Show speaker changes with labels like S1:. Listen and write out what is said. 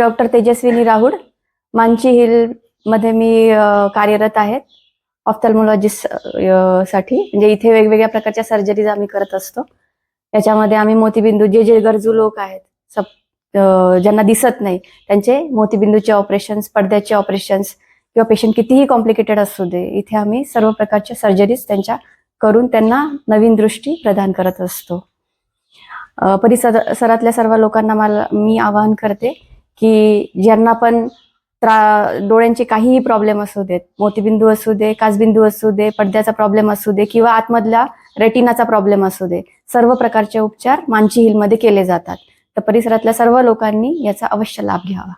S1: Doctor Tejaswini राहुड, मानची hill मध्ये मी कार्यरत आहे ऑफ्थॅल्मॉलॉजिस्ट साठी. म्हणजे इथे वेगवेगळ्या प्रकारच्या सर्जरीज आम्ही करत असतो. याच्यामध्ये आम्ही मोतीबिंदू, जे गरजू लोक आहेत, ज्यांना दिसत नाही त्यांचे मोतीबिंदूचे ऑपरेशन्स, पडद्याचे ऑपरेशन्स किंवा पेशंट कितीही कॉम्प्लिकेटेड असू दे, इथे आम्ही सर्व प्रकारच्या सर्जरीज त्यांच्या करून त्यांना नवीन दृष्टी प्रदान करत असतो. परिसरातल्या सर्व लोकांना मी आवाहन करते की ज्यांना पण डोळ्यांचे काहीही प्रॉब्लेम असू देत, मोतीबिंदू असू दे, काचबिंदू असू दे, पडद्याचा प्रॉब्लेम असू दे किंवा आतमधल्या रेटिनाचा प्रॉब्लेम असू दे, सर्व प्रकारचे उपचार मानची हिलमध्ये केले जातात. तर परिसरातल्या सर्व लोकांनी याचा अवश्य लाभ घ्यावा.